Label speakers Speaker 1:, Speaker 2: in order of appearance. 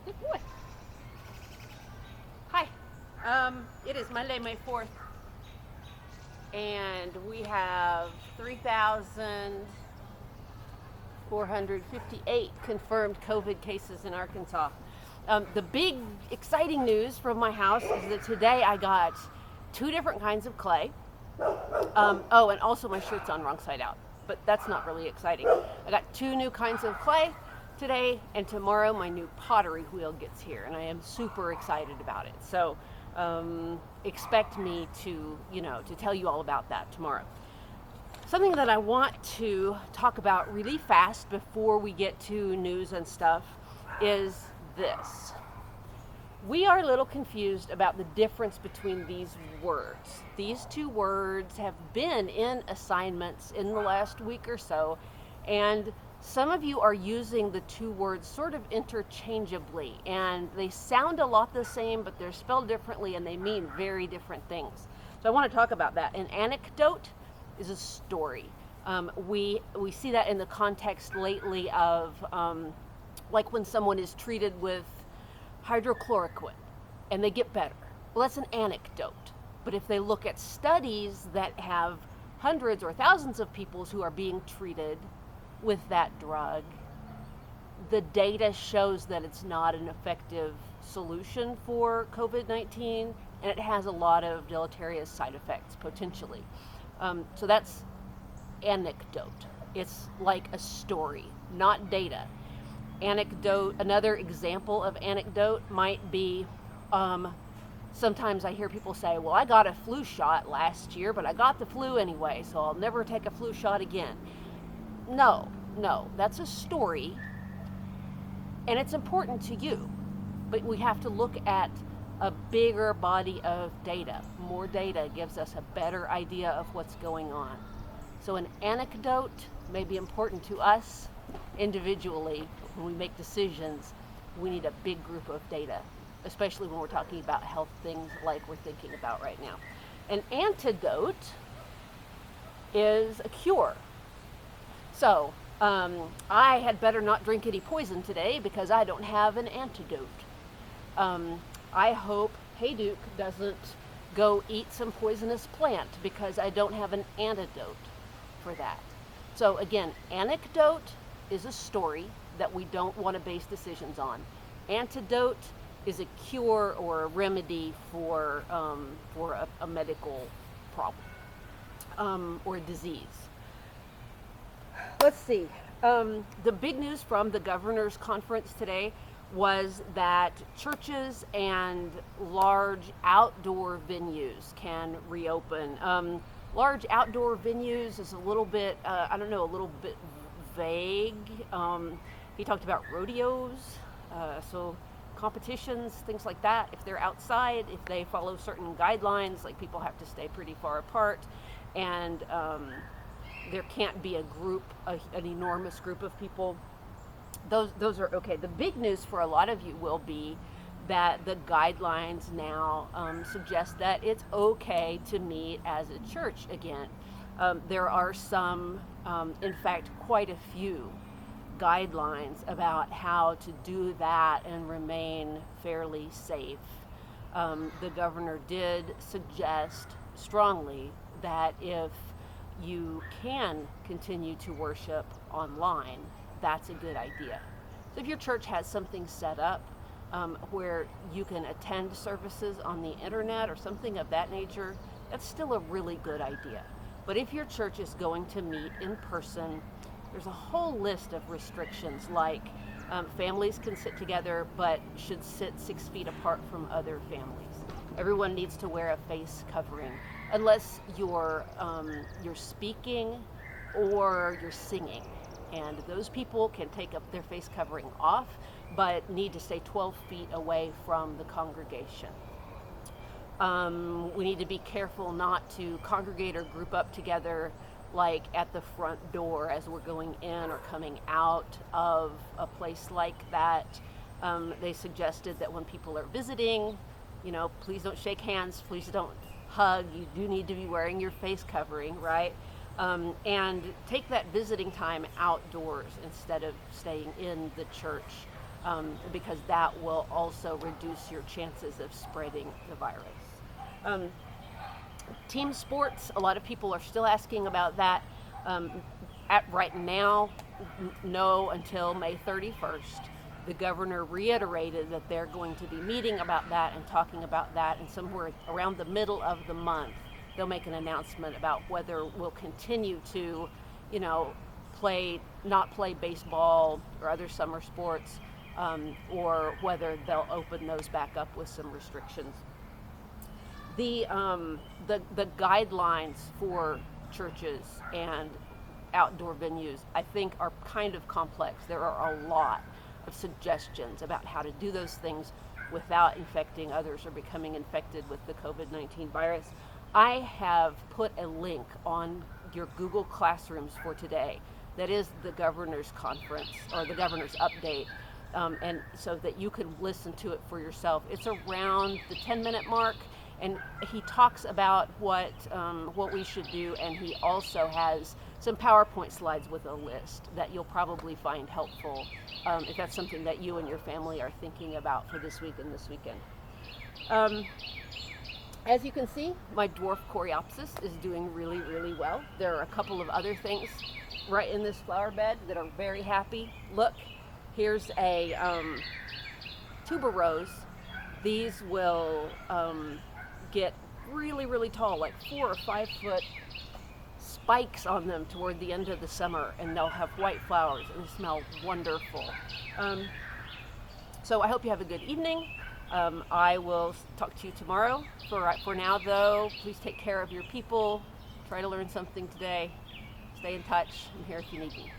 Speaker 1: Good boy. Hi. It is Monday, May 4th, and we have 3,458 confirmed COVID cases in Arkansas. The big exciting news from my house is that today I got 2 different kinds of clay. Oh, and also my shirt's on wrong side out, but that's not really exciting. I got 2 new kinds of clay today, and tomorrow my new pottery wheel gets here, and I am super excited about it. So expect me to tell you all about that tomorrow. Something that I want to talk about really fast before we get to news and stuff is this. We are a little confused about the difference between these words. These 2 words have been in assignments in the last week or so, and some of you are using the 2 words sort of interchangeably, and they sound a lot the same, but they're spelled differently and they mean very different things. So I want to talk about that. An anecdote is a story. We see that in the context lately of like when someone is treated with hydrochloroquine and they get better. Well, that's an anecdote. But if they look at studies that have hundreds or thousands of people who are being treated with that drug, the data shows that it's not an effective solution for COVID-19, and it has a lot of deleterious side effects potentially. So that's anecdote. It's like a story, not data. Anecdote, another example of anecdote might be sometimes I hear people say, well, I got a flu shot last year, but I got the flu anyway, so I'll never take a flu shot again. No, that's a story, and it's important to you, but we have to look at a bigger body of data. More data gives us a better idea of what's going on. So an anecdote may be important to us individually. When we make decisions, we need a big group of data, especially when we're talking about health things like we're thinking about right now. An antidote is a cure. So I had better not drink any poison today because I don't have an antidote. I hope Hey Duke doesn't go eat some poisonous plant because I don't have an antidote for that. So again, anecdote is a story that we don't want to base decisions on. Antidote is a cure or a remedy for a medical problem or a disease. Let's see. The big news from the governor's conference today was that churches and large outdoor venues can reopen. Large outdoor venues is a little bit, a little bit vague. He talked about rodeos, so competitions, things like that. If they're outside, if they follow certain guidelines, like people have to stay pretty far apart, and there can't be a group, an enormous group of people. Those are okay. The big news for a lot of you will be that the guidelines now suggest that it's okay to meet as a church again. There are some, in fact, quite a few guidelines about how to do that and remain fairly safe. The governor did suggest strongly that if you can continue to worship online, that's a good idea. So if your church has something set up where you can attend services on the internet or something of that nature, that's still a really good idea. But if your church is going to meet in person, there's a whole list of restrictions, like families can sit together but should sit 6 feet apart from other families. Everyone needs to wear a face covering unless you're speaking or you're singing. And those people can take up their face covering off, but need to stay 12 feet away from the congregation. We need to be careful not to congregate or group up together like at the front door as we're going in or coming out of a place like that. They suggested that when people are visiting, please don't shake hands, please don't hug. You do need to be wearing your face covering, right? And take that visiting time outdoors instead of staying in the church because that will also reduce your chances of spreading the virus. Um, Team sports, a lot of people are still asking about that. At right now, no until May 31st. The governor reiterated that they're going to be meeting about that and talking about that, and somewhere around the middle of the month, they'll make an announcement about whether we'll continue to, not play baseball or other summer sports, or whether they'll open those back up with some restrictions. The guidelines for churches and outdoor venues, I think, are kind of complex. There are a lot of suggestions about how to do those things without infecting others or becoming infected with the COVID-19 virus. I have put a link on your Google Classrooms for today. That is the governor's conference or the governor's update. And so that you can listen to it for yourself. It's around the 10-minute mark, and he talks about what we should do, and he also has some PowerPoint slides with a list that you'll probably find helpful if that's something that you and your family are thinking about for this week and this weekend. As you can see, my dwarf coreopsis is doing really, really well. There are a couple of other things right in this flower bed that are very happy. Look, here's a tuberose. These will get really, really tall, like 4 or 5 foot spikes on them toward the end of the summer, and they'll have white flowers and smell wonderful. So I hope you have a good evening. I will talk to you tomorrow. For now, though, please take care of your people. Try to learn something today. Stay in touch. I'm here if you need me.